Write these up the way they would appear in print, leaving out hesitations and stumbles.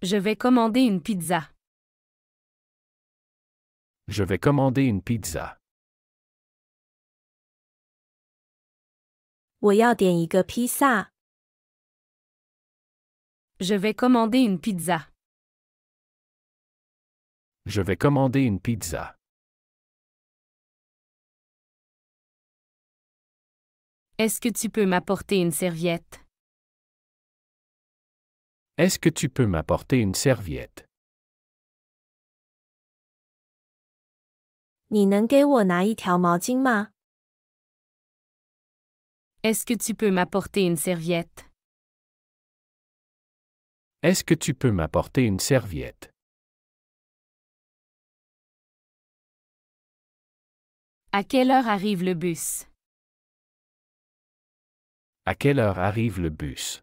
Je vais commander une pizza. Je vais commander une pizza. 我要点一个披萨。Je vais commander une pizza. Je vais commander une pizza. Est-ce que tu peux m'apporter une serviette? Est-ce que tu peux m'apporter une serviette? 你能给我拿一条毛巾吗？ Est-ce que tu peux m'apporter une serviette? Est-ce que tu peux m'apporter une serviette? À quelle heure arrive le bus? À quelle heure arrive le bus?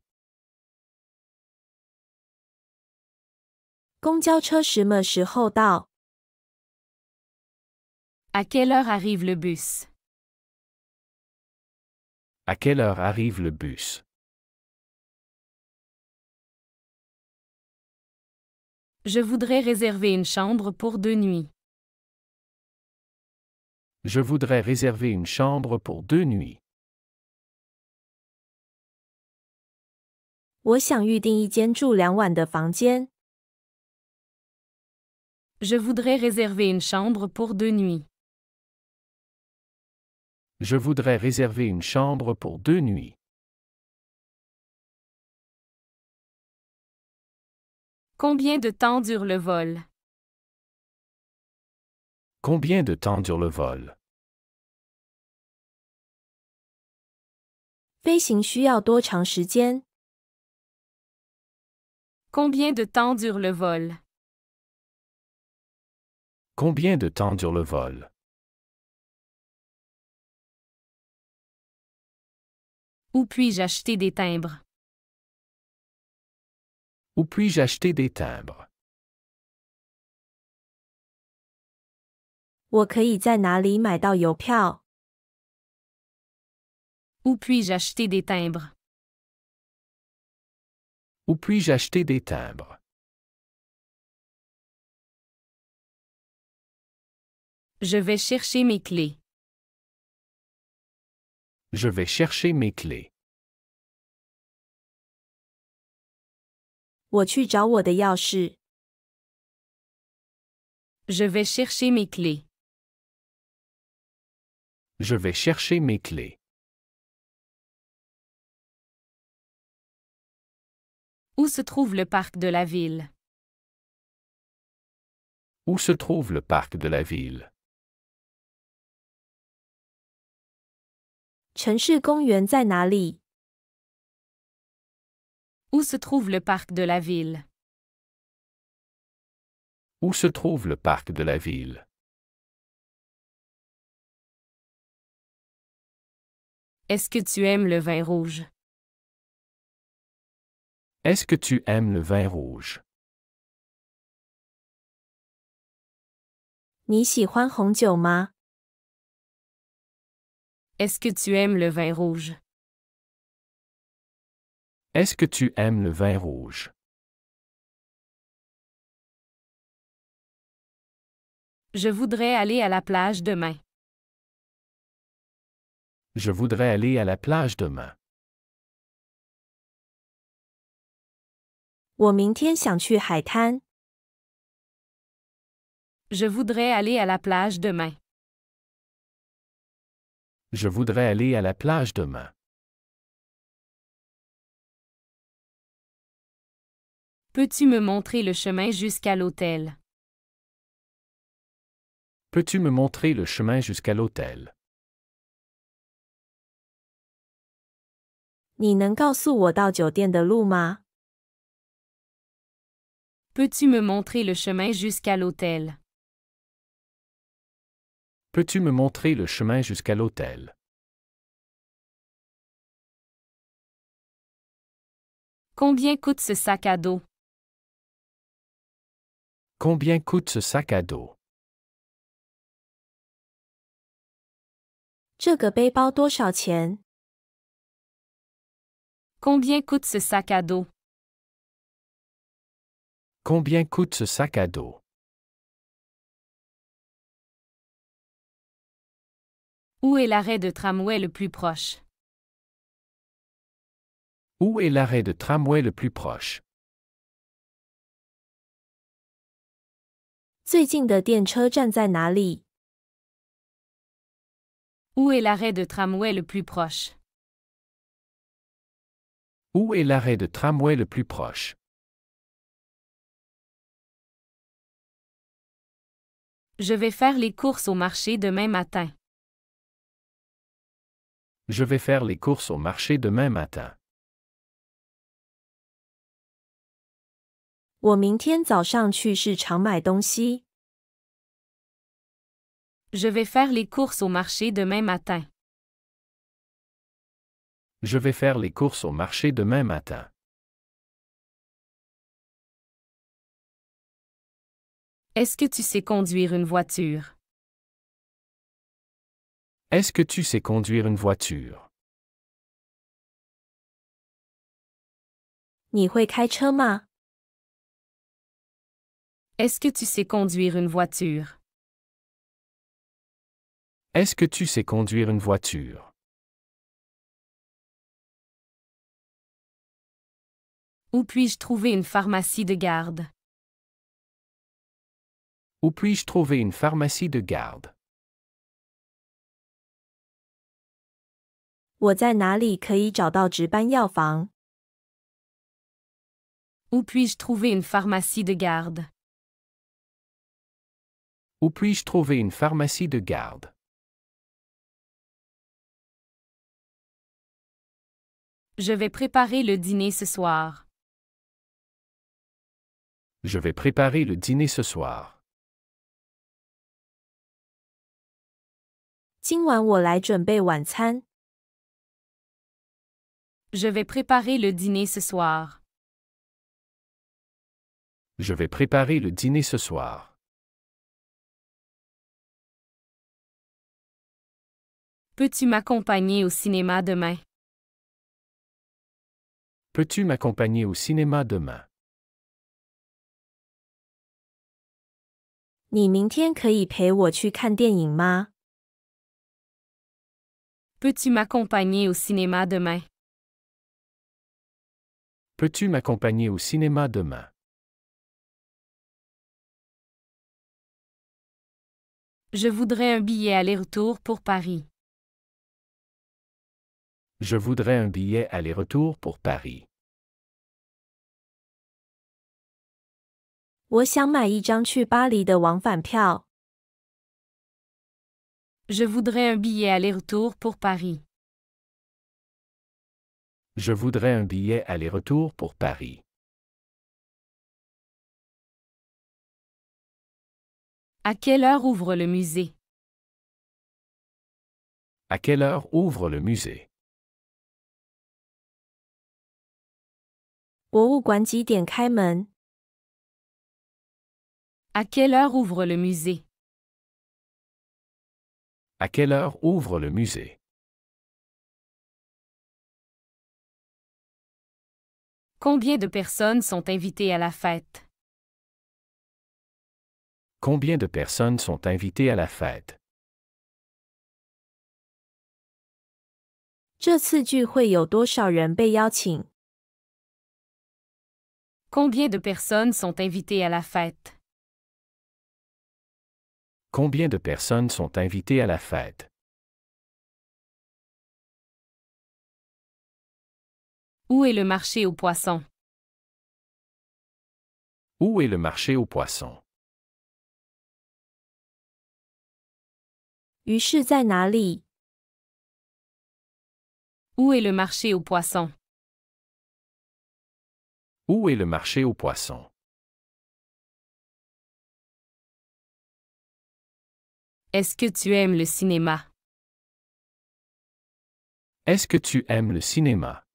公交车什么时候到？ À quelle heure arrive le bus? À quelle heure arrive le bus? Je voudrais réserver une chambre pour 2 nuits. Je voudrais réserver une chambre pour 2 nuits. 我想预订一间住2晚的房间。 Je voudrais réserver une chambre pour 2 nuits. Je voudrais réserver une chambre pour 2 nuits. Combien de temps dure le vol? Combien de temps dure le vol? 飞行需要多长时间？ Combien de temps dure le vol? Combien de temps dure le vol? Où puis-je acheter des timbres? Où puis-je acheter des timbres? 我可以在哪里买到邮票？ Où puis-je acheter des timbres? Où puis-je acheter des timbres? Je vais chercher mes clés. Je vais chercher mes clés. 我去找我的钥匙。 Je vais chercher mes clés. Je vais chercher mes clés. Où se trouve le parc de la ville? Où se trouve le parc de la ville? 城市公园在哪里？ Où se trouve le parc de la ville? Où se trouve le parc de la ville? Est-ce que tu aimes le vin rouge? Est-ce que tu aimes le vin rouge? 你喜欢红酒吗？ Est-ce que tu aimes le vin rouge? Est-ce que tu aimes le vin rouge? Je voudrais aller à la plage demain. Je voudrais aller à la plage demain. 我明天想去海滩。 Je voudrais aller à la plage demain. Je voudrais aller à la plage demain. Peux-tu me montrer le chemin jusqu'à l'hôtel? Peux-tu me montrer le chemin jusqu'à l'hôtel? 你能告诉我到酒店的路吗？ Peux-tu me montrer le chemin jusqu'à l'hôtel? Peux-tu me montrer le chemin jusqu'à l'hôtel? Combien coûte ce sac à dos? Combien coûte ce sac à dos? 这个背包多少钱？ Combien coûte ce sac à dos? Combien coûte ce sac à dos? Où est l'arrêt de tramway le plus proche? Où est l'arrêt de tramway le plus proche? 最近的电车站在哪里？ Où est l'arrêt de tramway le plus proche? Où est l'arrêt de tramway le plus proche? Je vais faire les courses au marché demain matin. Je vais faire les courses au marché demain matin. 我明天早上去市场买东西。 Je vais faire les courses au marché demain matin. Je vais faire les courses au marché demain matin. Est-ce que tu sais conduire une voiture? Est-ce que tu sais conduire une voiture? 你会开车吗？ Est-ce que tu sais conduire une voiture? Est-ce que tu sais conduire une voiture? Où puis-je trouver une pharmacie de garde? Où puis-je trouver une pharmacie de garde? 我在哪里可以找到值班药房？ Où puis-je trouver une pharmacie de garde? Où puis-je trouver une pharmacie de garde? Je vais préparer le dîner ce soir. Je vais préparer le dîner ce soir. 今晚我来准备晚餐。 Je vais préparer le dîner ce soir. Je vais préparer le dîner ce soir. Peux-tu m'accompagner au cinéma demain? Peux-tu m'accompagner au cinéma demain? 你明天可以陪我去看电影吗？ Peux-tu m'accompagner au cinéma demain? Peux-tu m'accompagner au cinéma demain? Je voudrais un billet aller-retour pour Paris. Je voudrais un billet aller-retour pour Paris. 我想买一张去巴黎的往返票。 Je voudrais un billet aller-retour pour Paris. Je voudrais un billet aller-retour pour Paris. À quelle heure ouvre le musée? À quelle heure ouvre le musée? 博物馆几点开门？ À quelle heure ouvre le musée? À quelle heure ouvre le musée? Combien de personnes sont invitées à la fête? Combien de personnes sont invitées à la fête? 这次聚会有多少人被邀请？ Combien de personnes sont invitées à la fête? Combien de personnes sont invitées à la fête? Où est le marché aux poissons? Où est le marché aux poissons? 鱼市在哪里？ Où est le marché aux poissons? Où est le marché aux poissons? Est-ce que tu aimes le cinéma? Est-ce que tu aimes le cinéma?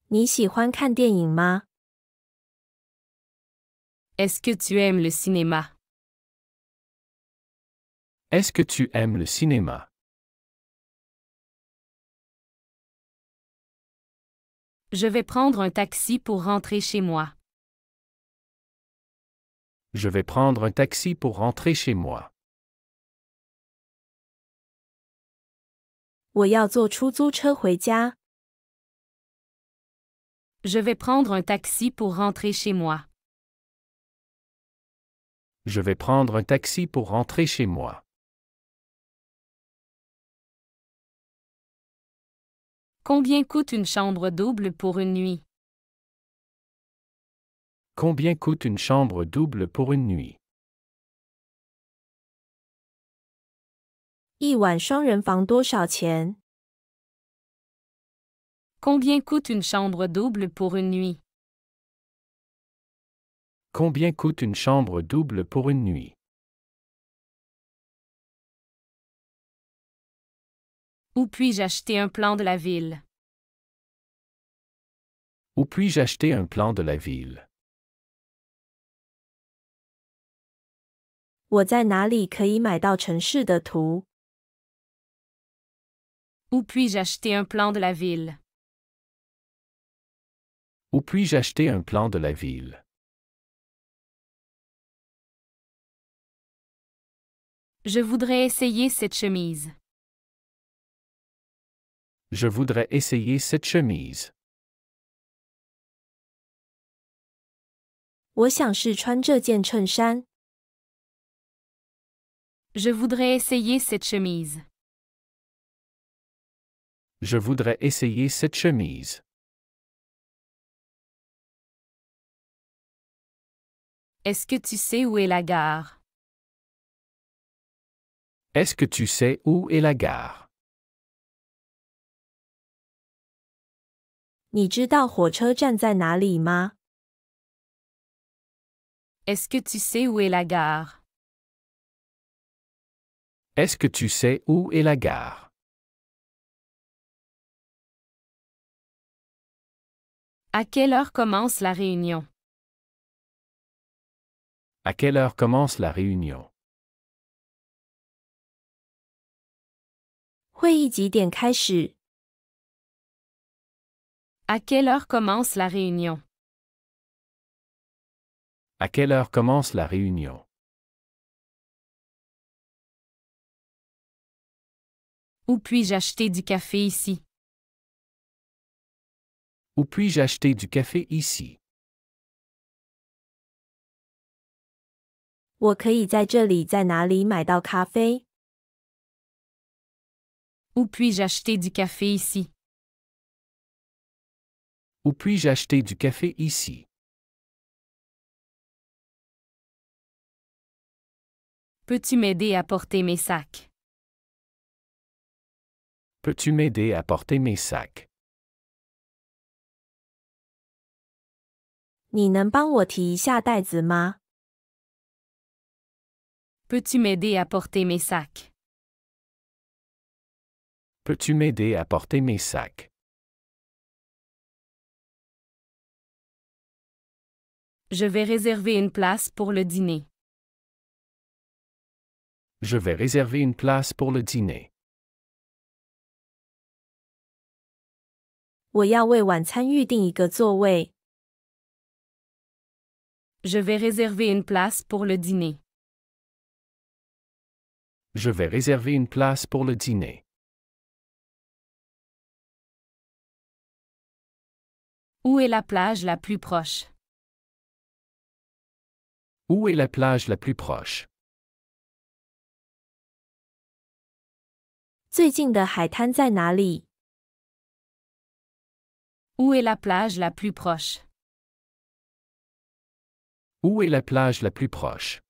你喜欢看电影吗？ Est-ce que tu aimes le cinéma? Est-ce que tu aimes le cinéma? Je vais prendre un taxi pour rentrer chez moi. Je vais prendre un taxi pour rentrer chez moi. 我要坐出租车回家。Je vais prendre un taxi pour rentrer chez moi. Je vais prendre un taxi pour rentrer chez moi. Combien coûte une chambre double pour une nuit? Combien coûte une chambre double pour une nuit? 一晚双人房多少钱？ Combien coûte une chambre double pour une nuit? Combien coûte une chambre double pour une nuit? Où puis-je acheter un plan de la ville? Où puis-je acheter un plan de la ville? 我在哪里可以买到城市的图？ Où puis-je acheter un plan de la ville? Où puis-je acheter un plan de la ville? Je voudrais essayer cette chemise. Je voudrais essayer cette chemise. 我想试穿这件衬衫。 Je voudrais essayer cette chemise. Je voudrais essayer cette chemise. Est-ce que tu sais où est la gare? Est-ce que tu sais où est la gare? 你知道火车站在哪里吗？ Est-ce que tu sais où est la gare? Est-ce que tu sais où est la gare? À quelle heure commence la réunion? À quelle heure commence la réunion? 会议几点开始？ À quelle heure commence la réunion? À quelle heure commence la réunion? Où puis-je acheter du café ici? Où puis-je acheter du café ici? 我可以在这里在哪里买到咖啡？ Où puis-je acheter du café ici? Où puis-je acheter du café ici? Peux-tu m'aider à porter mes sacs? Peux-tu m'aider à porter mes sacs? 你能帮我提一下袋子吗？ Peux-tu m'aider à porter mes sacs? Peux-tu m'aider à porter mes sacs? Je vais réserver une place pour le dîner. Je vais réserver une place pour le dîner. 我要为晚餐预定一个座位。 Je vais réserver une place pour le dîner. Je vais réserver une place pour le dîner. Où est la plage la plus proche? Où est la plage la plus proche? 最近的海滩在哪里？ Où est la plage la plus proche? Où est la plage la plus proche?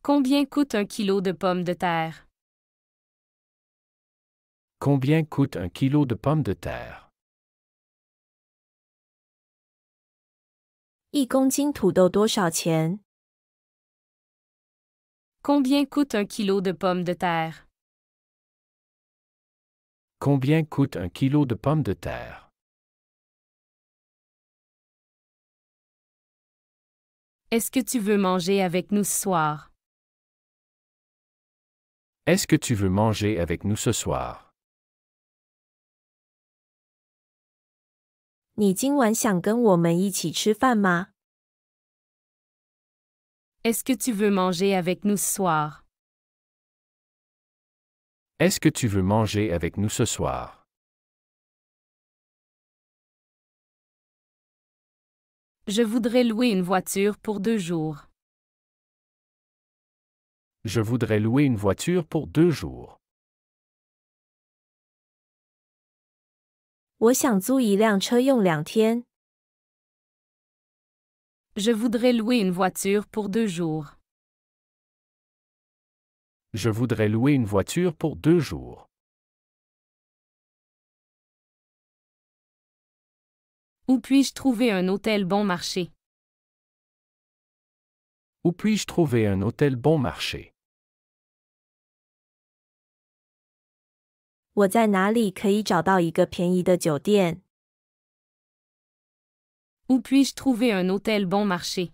Combien coûte un kilo de pommes de terre? Combien coûte un kilo de pommes de terre? 1公斤土豆多少钱？ Combien coûte un kilo de pommes de terre? Combien coûte un kilo de pommes de terre? Est-ce que tu veux manger avec nous ce soir? Est-ce que tu veux manger avec nous ce soir? 你今晚想跟我们一起吃饭吗？ Est-ce que tu veux manger avec nous ce soir? Est-ce que tu veux manger avec nous ce soir? Je voudrais louer une voiture pour 2 jours. Je voudrais louer une voiture pour 2 jours. 我想租一辆车用2天。Je voudrais louer une voiture pour 2 jours. Je voudrais louer une voiture pour 2 jours. Où puis-je trouver un hôtel bon marché? Où puis-je trouver un hôtel bon marché? 我在哪里可以找到一个便宜的酒店？ Où puis-je trouver un hôtel bon marché?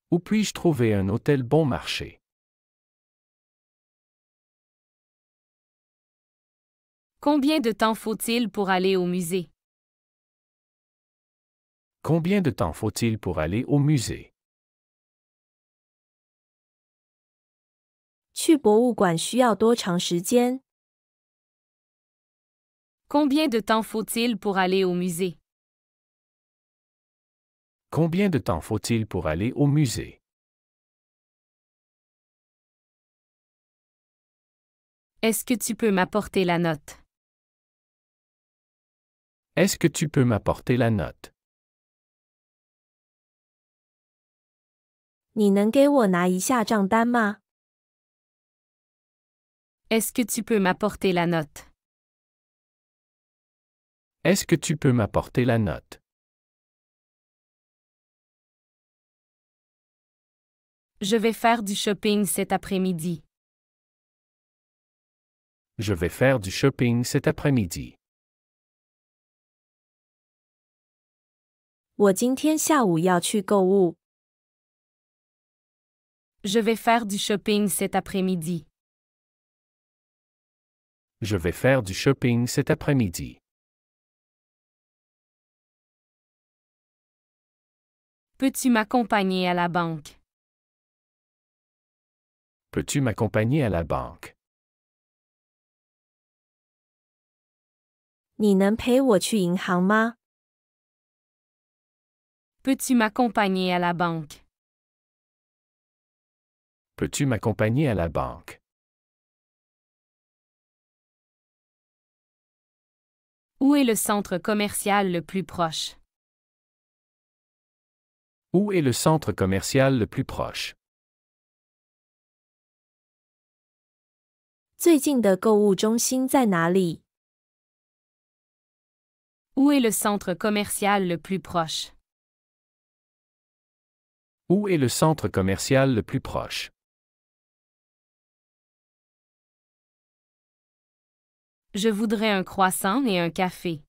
Où puis-je trouver un hôtel bon marché? Combien de temps faut-il pour aller au musée? Combien de temps faut-il pour aller au musée? 去博物馆需要多长时间？ Combien de temps faut-il pour aller au musée? Combien de temps faut-il pour aller au musée? Est-ce que tu peux m'apporter la note? Est-ce que tu peux m'apporter la note? 你能给我拿一下账单吗？ Est-ce que tu peux m'apporter la note? Est-ce que tu peux m'apporter la note? Je vais faire du shopping cet après-midi. Je vais faire du shopping cet après-midi. 我今天下午要去购物。 Je vais faire du shopping cet après-midi. Je vais faire du shopping cet après-midi. Peux-tu m'accompagner à la banque? Peux-tu m'accompagner à la banque? 你能陪我去银行吗？ Peux-tu m'accompagner à la banque? Peux-tu m'accompagner à la banque? Où est le centre commercial le plus proche? Où est le centre commercial le plus proche? 最近的购物中心在哪里？ Où est le centre commercial le plus proche? Où est le centre commercial le plus proche? Je voudrais un croissant et un café.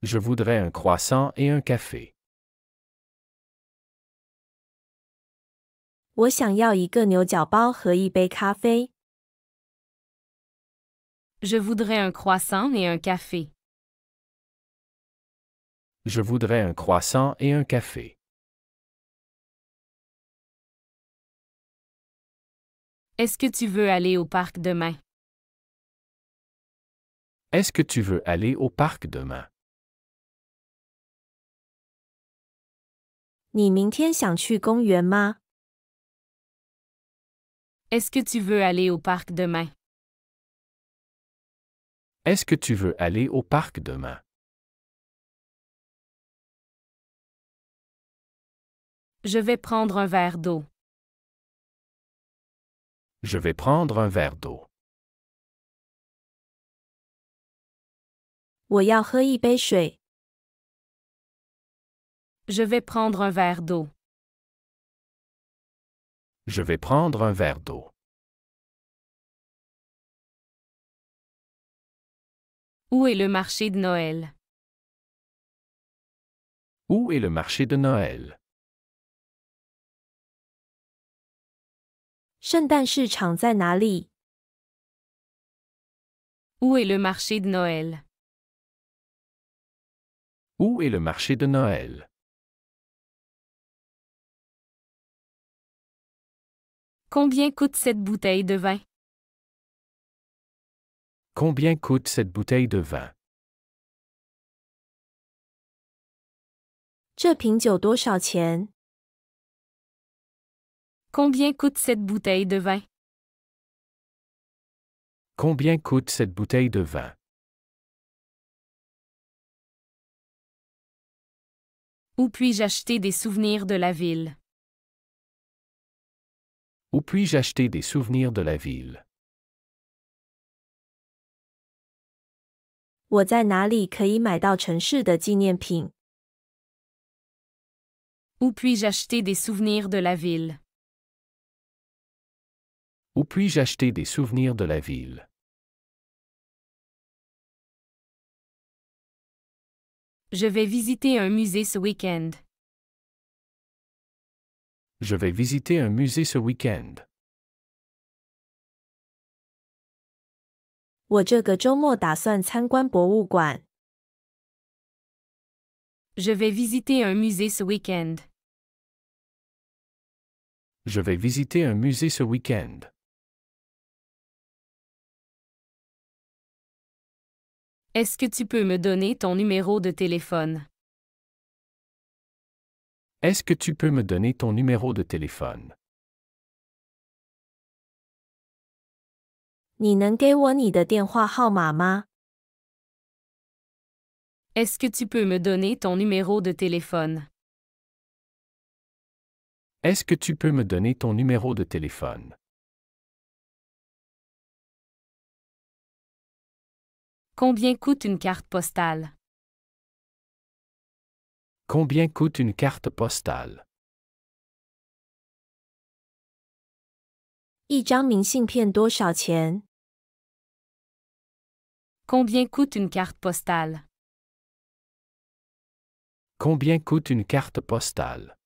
Je voudrais un croissant et un café. 我想要一个牛角包和一杯咖啡。 Je voudrais un croissant et un café. Je voudrais un croissant et un café. Est-ce que tu veux aller au parc demain? Est-ce que tu veux aller au parc demain? 你明天想去公园吗？ Est-ce que tu veux aller au parc demain? Est-ce que tu veux aller au parc demain? Je vais prendre un verre d'eau. Je vais prendre un verre d'eau. 我要喝一杯水。 Je vais prendre un verre d'eau. Je vais prendre un verre d'eau. Où est le marché de Noël? Où est le marché de Noël? 圣诞市场在哪里？ Où est le marché de Noël? Où est le marché de Noël? Combien coûte cette bouteille de vin? Combien coûte cette bouteille de vin? 这瓶酒多少钱？ Combien coûte cette bouteille de vin? Combien coûte cette bouteille de vin? Où puis-je acheter des souvenirs de la ville? Où puis-je acheter des souvenirs de la ville? 我在哪里可以买到城市的纪念品？ Où puis-je acheter des souvenirs de la ville? Où puis-je acheter des souvenirs de la ville? Je vais visiter un musée ce week-end. Je vais visiter un musée ce week-end. 我这个周末打算参观博物馆。 Je vais visiter un musée ce week-end. Je vais visiter un musée ce week-end. Est-ce que tu peux me donner ton numéro de téléphone? Est-ce que tu peux me donner ton numéro de téléphone? 你能给我你的电话号码吗？ Est-ce que tu peux me donner ton numéro de téléphone? Est-ce que tu peux me donner ton numéro de téléphone? Combien coûte une carte postale? Combien coûte une carte postale? 一张明信片多少钱？ Combien coûte une carte postale? Combien coûte une carte postale?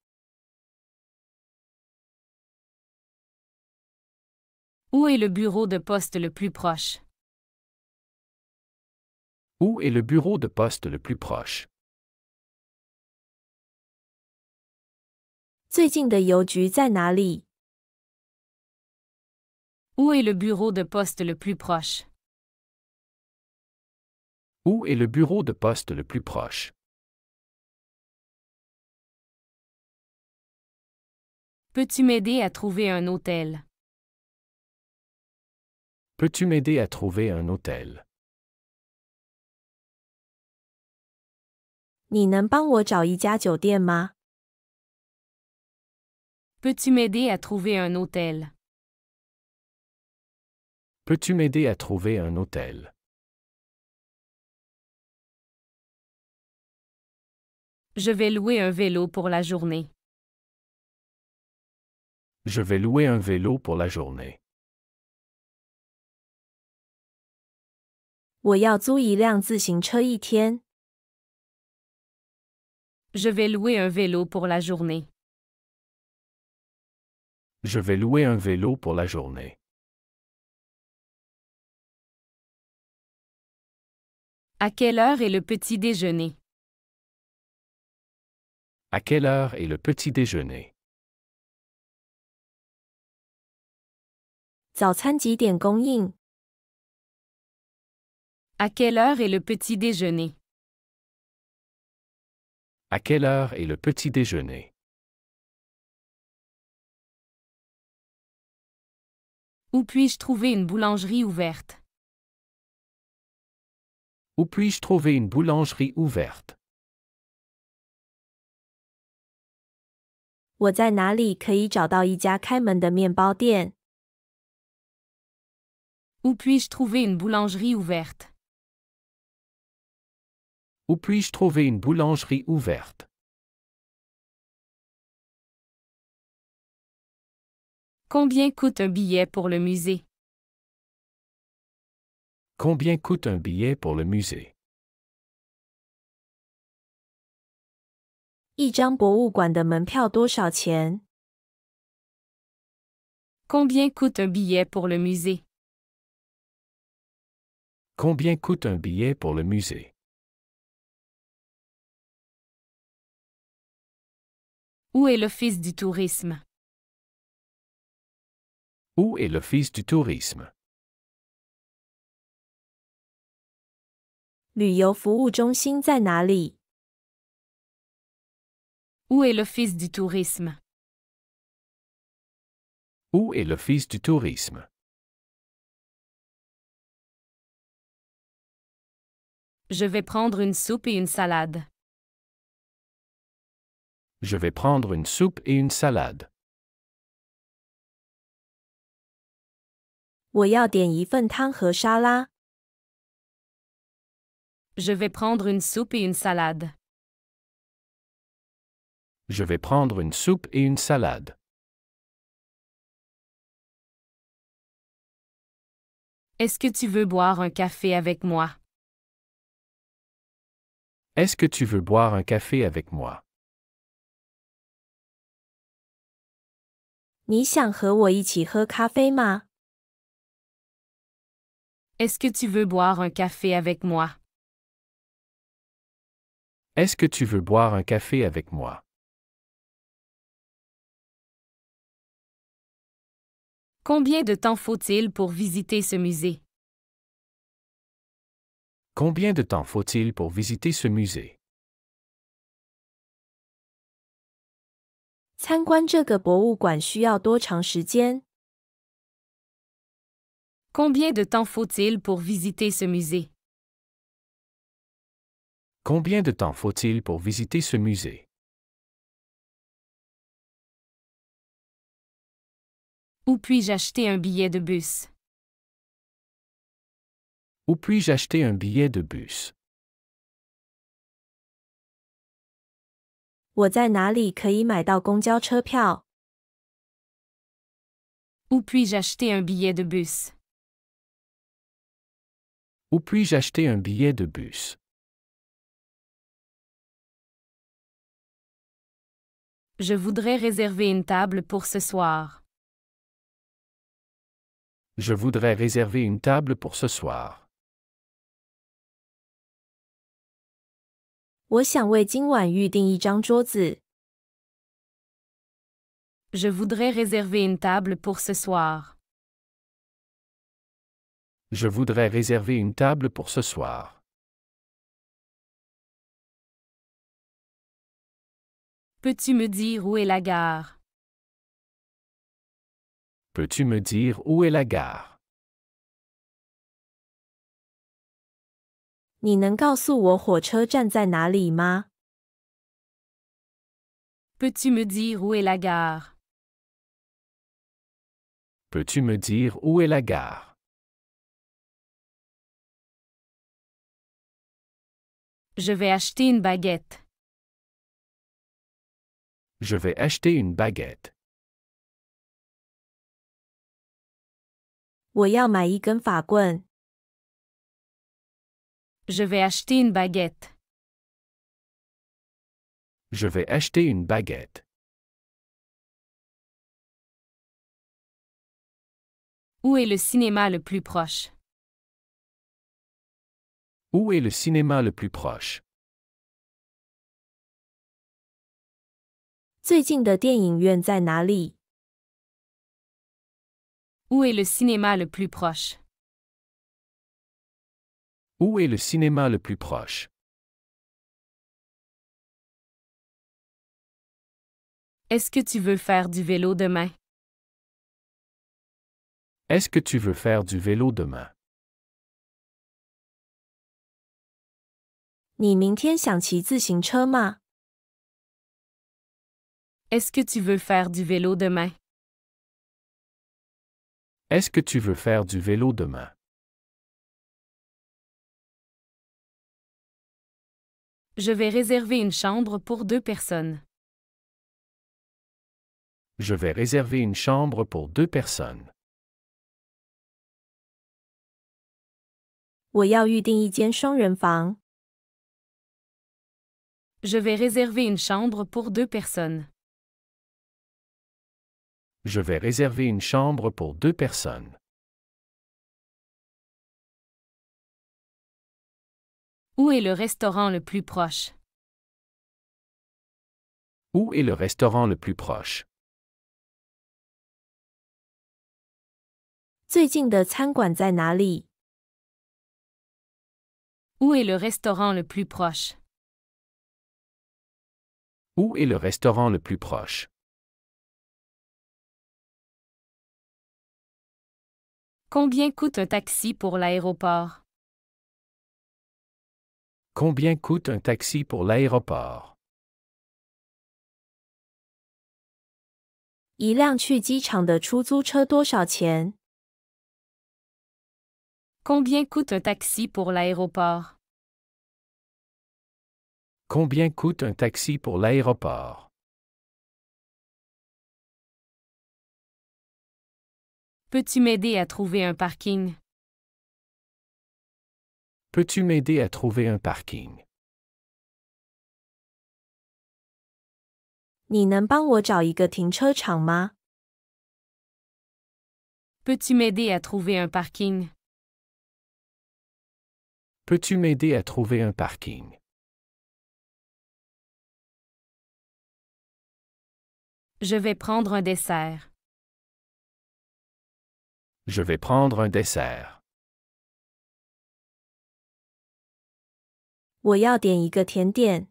Où est le bureau de poste le plus proche? Où est le bureau de poste le plus proche? 最近的邮局在哪里？ Où est le bureau de poste le plus proche? Où est le bureau de poste le plus proche? Peux-tu m'aider à trouver un hôtel? Peux-tu m'aider à trouver un hôtel? 你能帮我找一家酒店吗？ Peux-tu m'aider à trouver un hôtel? Peux-tu m'aider à trouver un hôtel? Je vais louer un vélo pour la journée. Je vais louer un vélo pour la journée. 我要租一辆自行车一天。 Je vais louer un vélo pour la journée. Je vais louer un vélo pour la journée. À quelle heure est le petit déjeuner? À quelle heure est le petit déjeuner? 早餐几点供应？ À quelle heure est le petit déjeuner? À quelle heure est le petit déjeuner? Où puis-je trouver une boulangerie ouverte? Où puis-je trouver une boulangerie ouverte? 我在哪里可以找到一家开门的面包店？ Où puis-je trouver une boulangerie ouverte? Où puis-je trouver une boulangerie ouverte? Combien coûte un billet pour le musée? Combien coûte un billet pour le musée? 一张博物馆的门票多少钱？ Combien coûte un billet pour le musée? Combien coûte un billet pour le musée? Où est l'Office du tourisme? Où est l'Office du tourisme? 旅游服务中心在哪里？ Où est l'Office du tourisme? Où est l'Office du tourisme? Je vais prendre une soupe et une salade. Je vais prendre une soupe et une salade. 我要点一份汤和沙拉。 Je vais prendre une soupe et une salade. Je vais prendre une soupe et une salade. Est-ce que tu veux boire un café avec moi? Est-ce que tu veux boire un café avec moi? 你想和我一起喝咖啡吗？ Est-ce que tu veux boire un café avec moi? Est-ce que tu veux boire un café avec moi? Combien de temps faut-il pour visiter ce musée? Combien de temps faut-il pour visiter ce musée? 参观这个博物馆需要多长时间？ Combien de temps faut-il pour visiter ce musée? Combien de temps faut-il pour visiter ce musée? Où puis-je acheter un billet de bus? Où puis-je acheter un billet de bus? 我在哪里可以买到公交车票？ Où puis-je acheter un billet de bus? Où puis-je acheter un billet de bus? Je voudrais réserver une table pour ce soir. Je voudrais réserver une table pour ce soir. 我想为今晚预订一张桌子。 Je voudrais réserver une table pour ce soir. Je voudrais réserver une table pour ce soir. Peux-tu me dire où est la gare? Peux-tu me dire où est la gare? 你能告诉我火车站在哪里吗？ Peux-tu me dire où est la gare? Peux-tu me dire où est la gare? Je vais acheter une baguette. Je vais acheter une baguette. 我要买一根法棍。 Je vais acheter une baguette. Je vais acheter une baguette. Où est le cinéma le plus proche? Où est le cinéma le plus proche? 最近的电影院在哪里？ Où est le cinéma le plus proche? Où est le cinéma le plus proche? Est-ce que tu veux faire du vélo demain? Est-ce que tu veux faire du vélo demain? 你明天想骑自行车吗？ Est-ce que tu veux faire du vélo demain? Est-ce que tu veux faire du vélo demain? Je vais réserver une chambre pour 2 personnes. Je vais réserver une chambre pour 2 personnes. 我要预订一间双人房。 Je vais réserver une chambre pour 2 personnes. Je vais réserver une chambre pour 2 personnes. Où est le restaurant le plus proche? Où est le restaurant le plus proche? 最近的餐馆在哪里？ Où est le restaurant le plus proche? Où est le restaurant le plus proche? Combien coûte un taxi pour l'aéroport? Combien coûte un taxi pour l'aéroport? 一辆去机场的出租车多少钱？ Combien coûte un taxi pour l'aéroport? Combien coûte un taxi pour l'aéroport? Peux-tu m'aider à trouver un parking? Peux-tu m'aider à trouver un parking? 你能帮我找一个停车场吗？ Peux-tu m'aider à trouver un parking? Peux-tu m'aider à trouver un parking? Je vais prendre un dessert. Je vais prendre un dessert. 我要点一个甜点。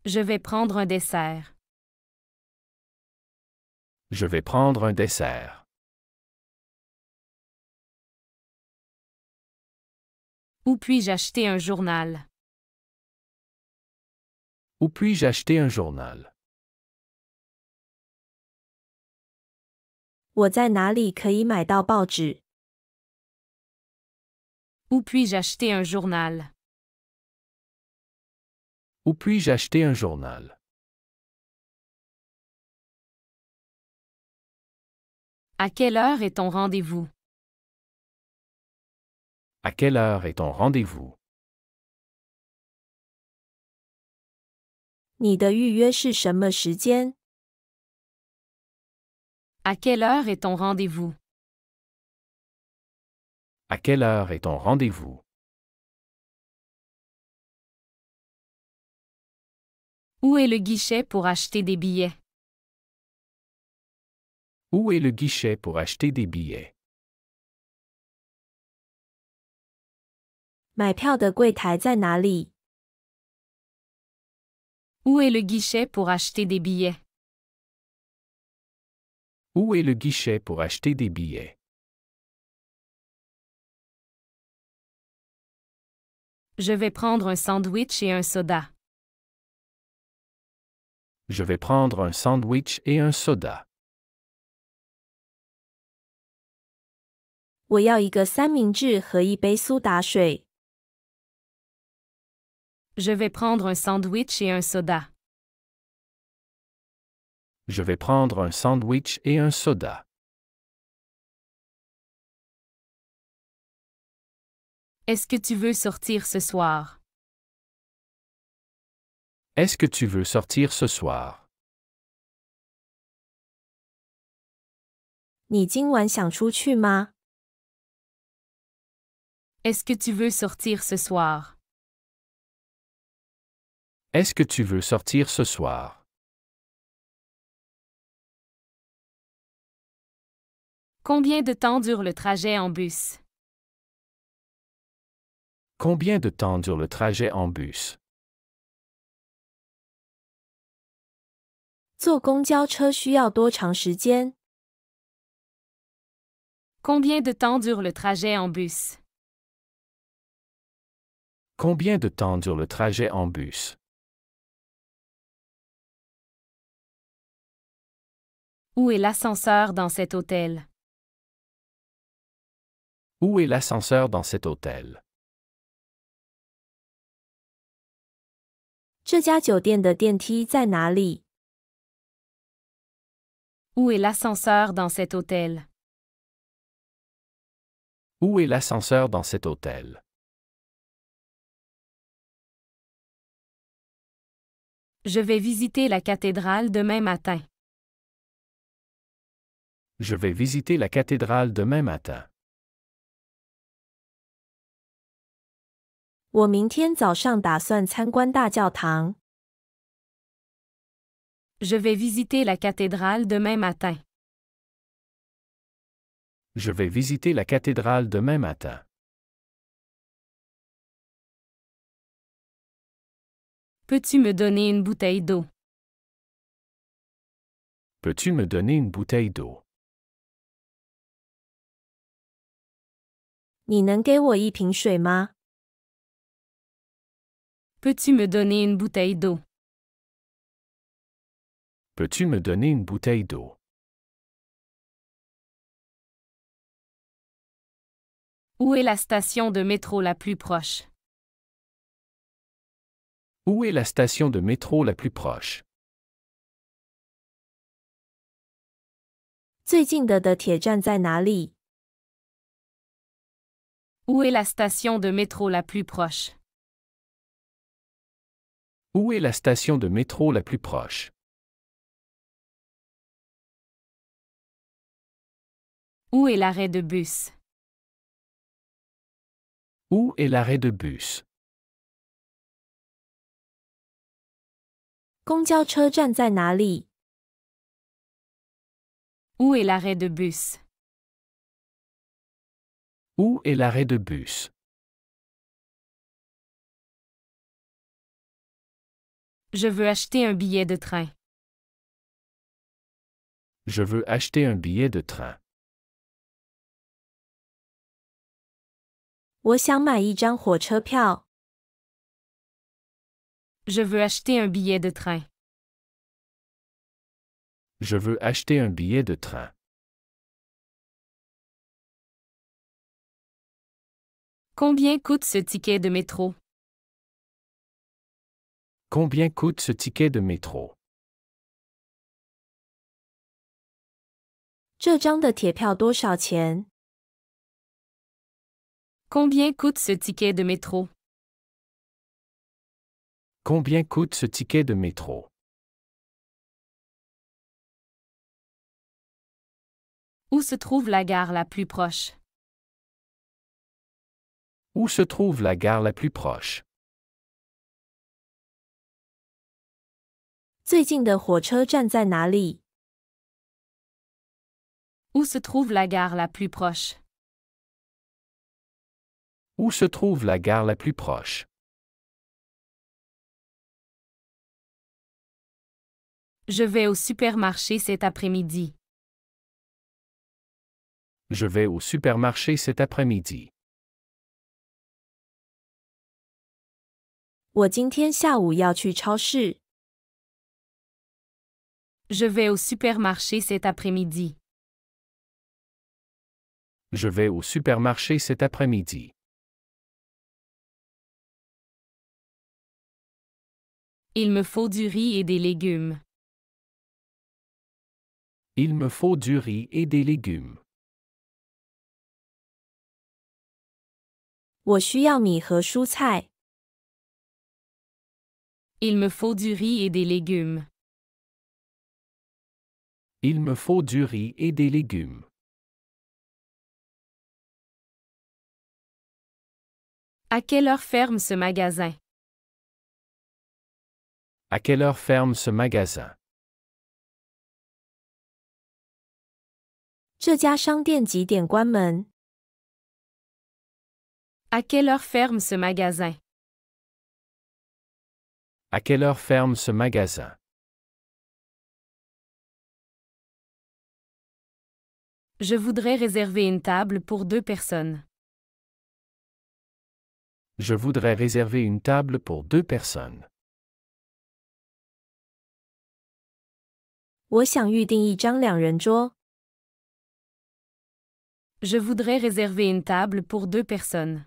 Je vais prendre un dessert. Je vais prendre un dessert. Où puis-je acheter un journal? Où puis-je acheter un journal? 我在哪里可以买到报纸？ Où puis-je acheter un journal? Où puis-je acheter un journal? À quelle heure est ton rendez-vous? À quelle heure est ton rendez-vous? 你的预约是什么时间？ À quelle heure est ton rendez-vous? À quelle heure est ton rendez-vous? Où est le guichet pour acheter des billets? Où est le guichet pour acheter des billets? 买票的柜台在哪里？ Où est le guichet pour acheter des billets? Où est le guichet pour acheter des billets? Je vais prendre un sandwich et un soda. Je vais prendre un sandwich et un soda. 我要一个三明治和一杯苏打水。 Je vais prendre un sandwich et un soda. Je vais prendre un sandwich et un soda. Est-ce que tu veux sortir ce soir? Est-ce que tu veux sortir ce soir? 你今晚想出去吗？ Est-ce que tu veux sortir ce soir? Est-ce que tu veux sortir ce soir? Combien de temps dure le trajet en bus? Combien de temps dure le trajet en bus? 坐公交车需要多长时间？ Combien de temps dure le trajet en bus? Combien de temps dure le trajet en bus? Où est l'ascenseur dans cet hôtel? Où est l'ascenseur dans cet hôtel? 这家酒店的电梯在哪里？ Où est l'ascenseur dans cet hôtel? Où est l'ascenseur dans cet hôtel? Je vais visiter la cathédrale demain matin. Je vais visiter la cathédrale demain matin. 我明天早上打算参观大教堂。Je vais visiter la cathédrale demain matin. Je vais visiter la cathédrale demain matin. Peux-tu me donner une bouteille d'eau? Peux-tu me donner une bouteille d'eau? 你能给我一瓶水吗？ Peux-tu me donner une bouteille d'eau? Peux-tu me donner une bouteille d'eau? Où est la station de métro la plus proche? Où est la station de métro la plus proche? 最近的铁站在哪里？ Où est la station de métro la plus proche? Où est la station de métro la plus proche? Où est l'arrêt de bus? Où est l'arrêt de bus? 公交车站在哪里？ Où est l'arrêt de bus? Où est l'arrêt de bus? Je veux acheter un billet de train. Je veux acheter un billet de train. 我想买一张火车票。 Je veux acheter un billet de train. Je veux acheter un billet de train. Combien coûte ce ticket de métro? Combien coûte ce ticket de métro? 这张的铁票多少钱？ Combien coûte ce ticket de métro? Combien coûte ce ticket de métro? Où se trouve la gare la plus proche? Où se trouve la gare la plus proche? 最近的火车站在哪里？ Où se trouve la gare la plus proche? Où se trouve la gare la plus proche? Je vais au supermarché cet après-midi. Je vais au supermarché cet après-midi. 我今天下午要去超市。 Je vais au supermarché cet après-midi. Je vais au supermarché cet après-midi. Il me faut du riz et des légumes. Il me faut du riz et des légumes. 我需要米和蔬菜。 Il me faut du riz et des légumes. Il me faut du riz et des légumes. À quelle heure ferme ce magasin? À quelle heure ferme ce magasin? 这家商店几点关门？ À quelle heure ferme ce magasin? À quelle heure ferme ce magasin? Je voudrais réserver une table pour 2 personnes. Je voudrais réserver une table pour 2 personnes. 我想预订一张两人桌。 Je voudrais réserver une table pour 2 personnes.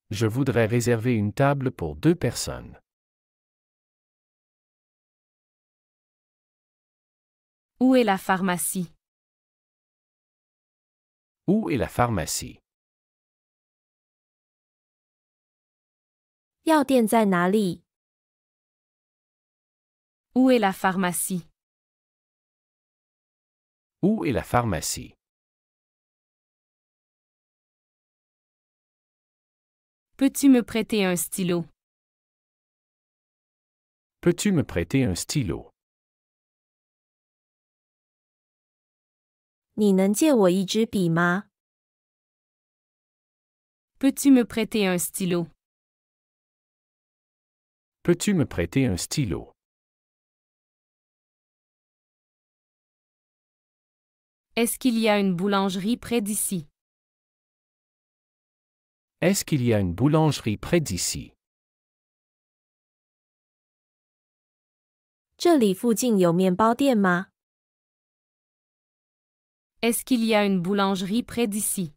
Je voudrais réserver une table pour 2 personnes. Où est la pharmacie? Où est la pharmacie? 药店在哪里？ Où est la pharmacie? Où est la pharmacie? Peux-tu me prêter un stylo? Peux-tu me prêter un stylo? 你能借我一支笔吗？ Peux-tu me prêter un stylo? Peux-tu me prêter un stylo? Est-ce qu'il y a une boulangerie près d'ici? Est-ce qu'il y a une boulangerie près d'ici? 这里附近有面包店吗？ Est-ce qu'il y a une boulangerie près d'ici?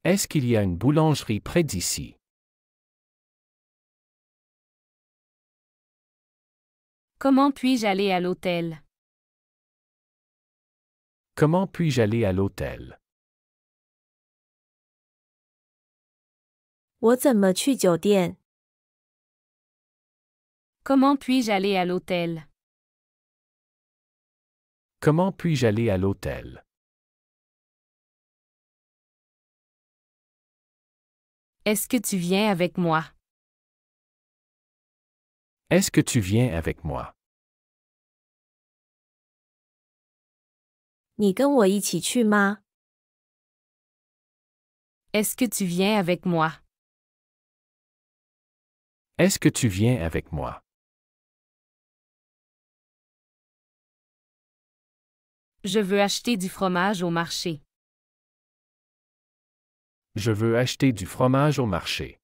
Est-ce qu'il y a une boulangerie près d'ici? Comment puis-je aller à l'hôtel? Comment puis-je aller à l'hôtel? 我怎么去酒店？ Comment puis-je aller à l'hôtel? Comment puis-je aller à l'hôtel? Est-ce que tu viens avec moi? Est-ce que tu viens avec moi? 你跟我一起去吗？ Est-ce que tu viens avec moi? Est-ce que tu viens avec moi? Je veux acheter du fromage au marché. Je veux acheter du fromage au marché.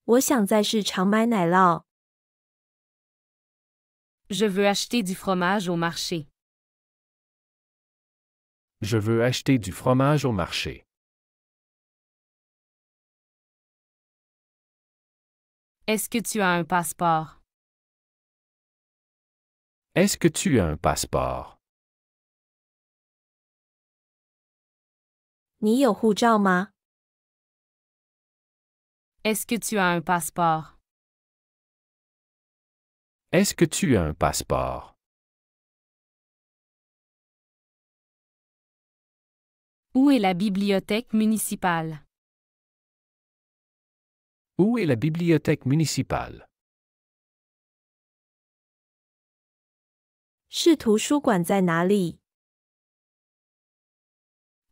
我想在市场买奶酪。 Je veux acheter du fromage au marché. Je veux acheter du fromage au marché. Est-ce que tu as un passeport? Est-ce que tu as un passeport? 你有护照吗？ Est-ce que tu as un passeport? Est-ce que tu as un passeport? Où est la bibliothèque municipale? Où est la bibliothèque municipale? 市图书馆在哪里？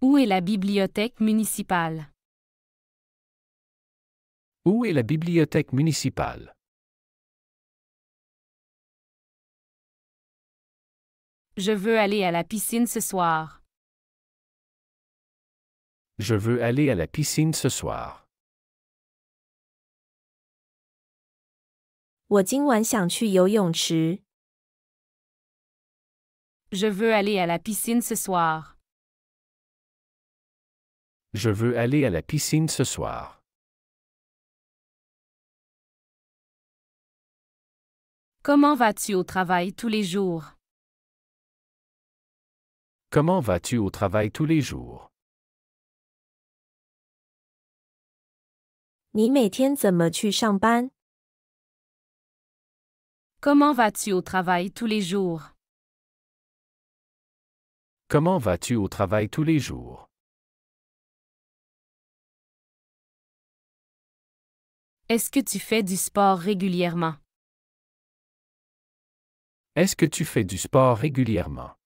Où est la bibliothèque municipale? Où est la bibliothèque municipale? Je veux aller à la piscine ce soir. Je veux aller à la piscine ce soir. 我今晚想去游泳池。 Je veux aller à la piscine ce soir. Je veux aller à la piscine ce soir. Comment vas-tu au travail tous les jours? Comment vas-tu au travail tous les jours? 你每天怎么去上班？ Comment vas-tu au travail tous les jours? Comment vas-tu au travail tous les jours? Est-ce que tu fais du sport régulièrement? Est-ce que tu fais du sport régulièrement?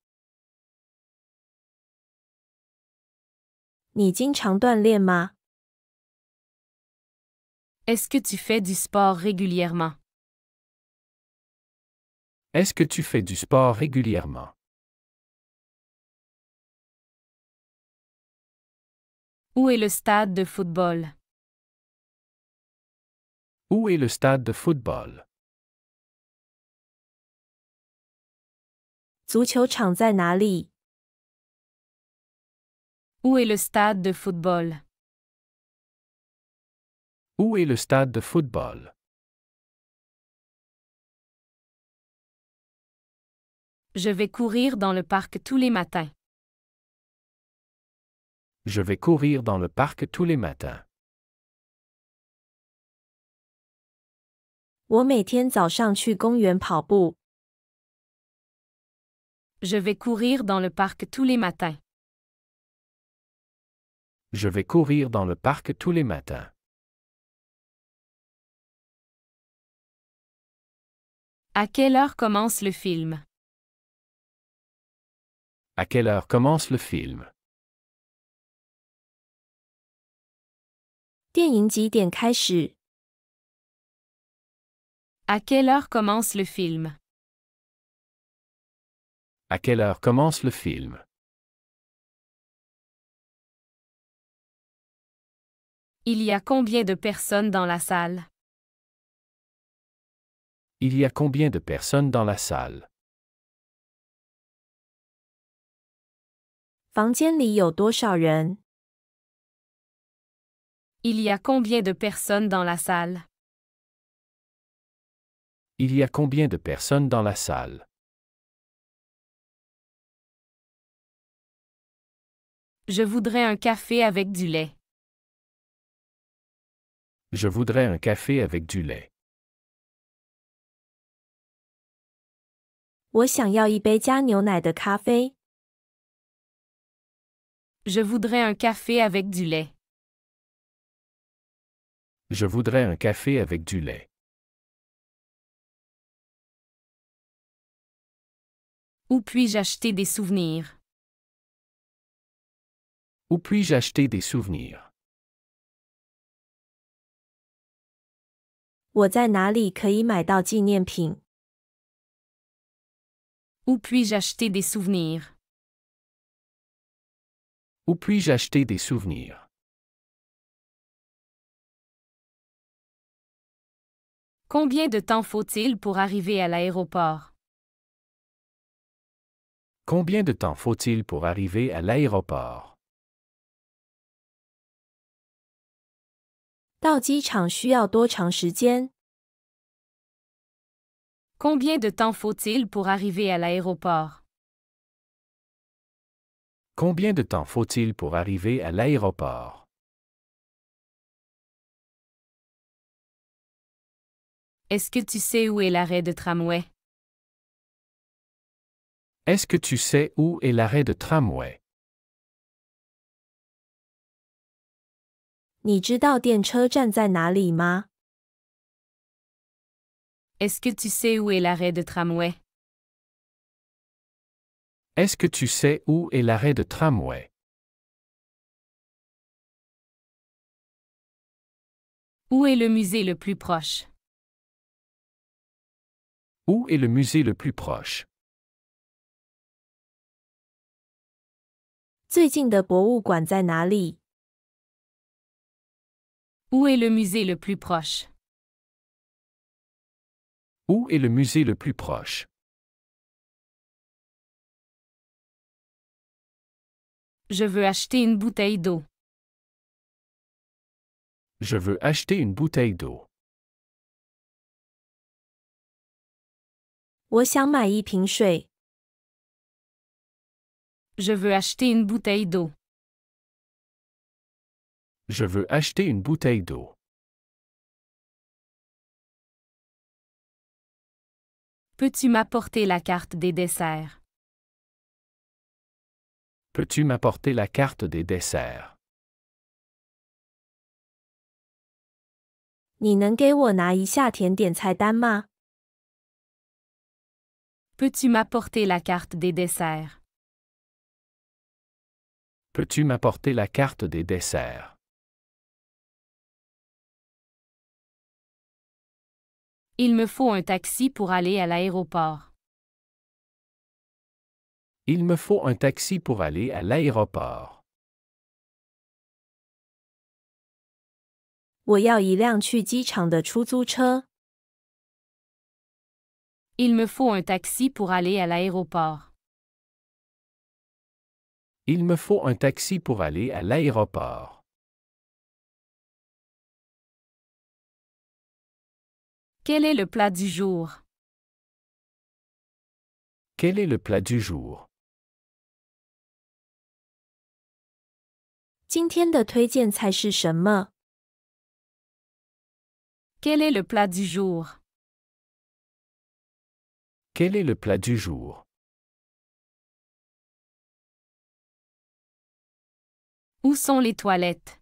你经常锻炼吗？ Est-ce que tu fais du sport régulièrement? Est-ce que tu fais du sport régulièrement? Où est le stade de football? Où est le stade de football? 足球场在哪里？ Où est le stade de football? Où est le stade de football? Je vais courir dans le parc tous les matins. Je vais courir dans le parc tous les matins. 我每天早上去公园跑步。 Je vais courir dans le parc tous les matins. Je vais courir dans le parc tous les matins. À quelle heure commence le film? À quelle heure commence le film? 电影几点开始？ À quelle heure commence le film? À quelle heure commence le film? Il y a combien de personnes dans la salle? Il y a combien de personnes dans la salle? 房间里有多少人？ Il y a combien de personnes dans la salle? Il y a combien de personnes dans la salle? Je voudrais un café avec du lait. Je voudrais un café avec du lait. 我想要一杯加牛奶的咖啡。 Je voudrais un café avec du lait. Je voudrais un café avec du lait. Où puis-je acheter des souvenirs? Où puis-je acheter des souvenirs? 我在哪里可以买到纪念品？ Où puis-je acheter des souvenirs? Où puis-je acheter des souvenirs? Combien de temps faut-il pour arriver à l'aéroport? Combien de temps faut-il pour arriver à l'aéroport? 到机场需要多长时间？ Combien de temps faut-il pour arriver à l'aéroport? Combien de temps faut-il pour arriver à l'aéroport? Est-ce que tu sais où est l'arrêt de tramway? Est-ce que tu sais où est l'arrêt de tramway? 你知道电车站在哪里吗？ Est-ce que tu sais où est l'arrêt de tramway? Est-ce que tu sais où est l'arrêt de tramway? Où est le musée le plus proche? Où est le musée le plus proche? 最近的博物馆在哪里？ Où est le musée le plus proche? Où est le musée le plus proche? Je veux acheter une bouteille d'eau. Je veux acheter une bouteille d'eau. 我想买一瓶水。 Je veux acheter une bouteille d'eau. Je veux acheter une bouteille d'eau. Peux-tu m'apporter la carte des desserts? Peux-tu m'apporter la carte des desserts? 你能给我拿一下甜点菜单吗？ Peux-tu m'apporter la carte des desserts? Peux-tu m'apporter la carte des desserts? Il me faut un taxi pour aller à l'aéroport. Il me faut un taxi pour aller à l'aéroport. 我要一辆去机场的出租车。 Il me faut un taxi pour aller à l'aéroport. Il me faut un taxi pour aller à l'aéroport. Quel est le plat du jour? Quel est le plat du jour? 今天的推荐菜是什么？ Quel est le plat du jour? Quel est le plat du jour? Où sont les toilettes?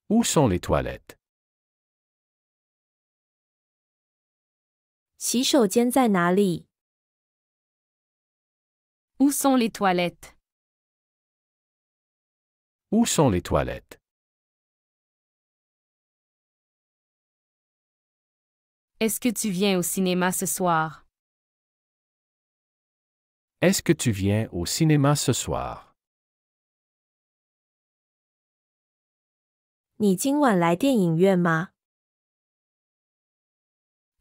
Où sont les toilettes? 洗手间在哪里？ Où sont les toilettes? Où sont les toilettes? Est-ce que tu viens au cinéma ce soir? Est-ce que tu viens au cinéma ce soir? 你今晚来电影院吗？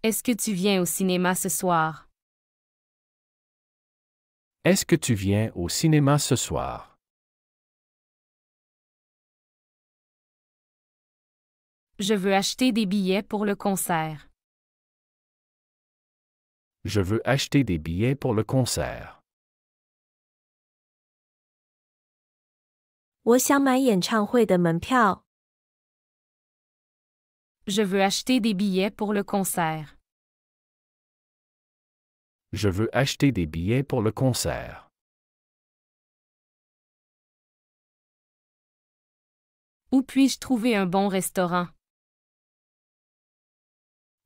Est-ce que tu viens au cinéma ce soir? Est-ce que tu viens au cinéma ce soir? Je veux acheter des billets pour le concert. Je veux acheter des billets pour le concert. 我想买演唱会的门票。 Je veux acheter des billets pour le concert. Je veux acheter des billets pour le concert. Où puis-je trouver un bon restaurant?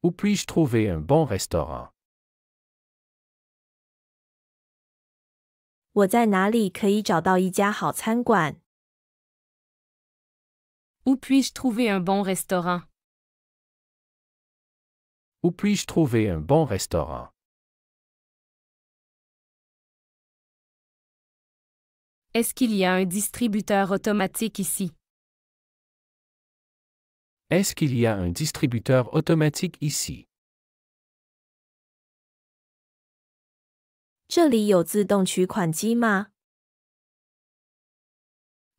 Où puis-je trouver un bon restaurant? 我在哪里可以找到一家好餐馆？ Où puis-je trouver un bon restaurant? Où puis-je trouver un bon restaurant? Est-ce qu'il y a un distributeur automatique ici? Est-ce qu'il y a un distributeur automatique ici? 这里有自动取款机吗？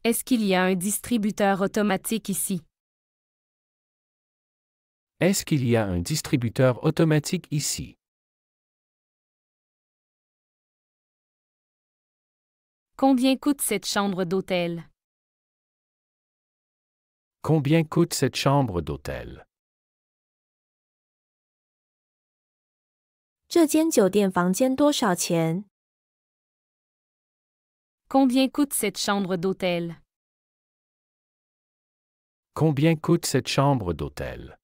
Est-ce qu'il y a un distributeur automatique ici? Est-ce qu'il y a un distributeur automatique ici? Combien coûte cette chambre d'hôtel? Combien coûte cette chambre d'hôtel? 这间酒店房间多少钱？ Combien coûte cette chambre d'hôtel? Combien coûte cette chambre d'hôtel?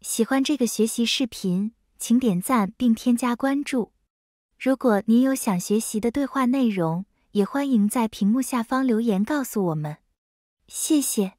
喜欢这个学习视频，请点赞并添加关注。如果您有想学习的对话内容，也欢迎在屏幕下方留言告诉我们。谢谢。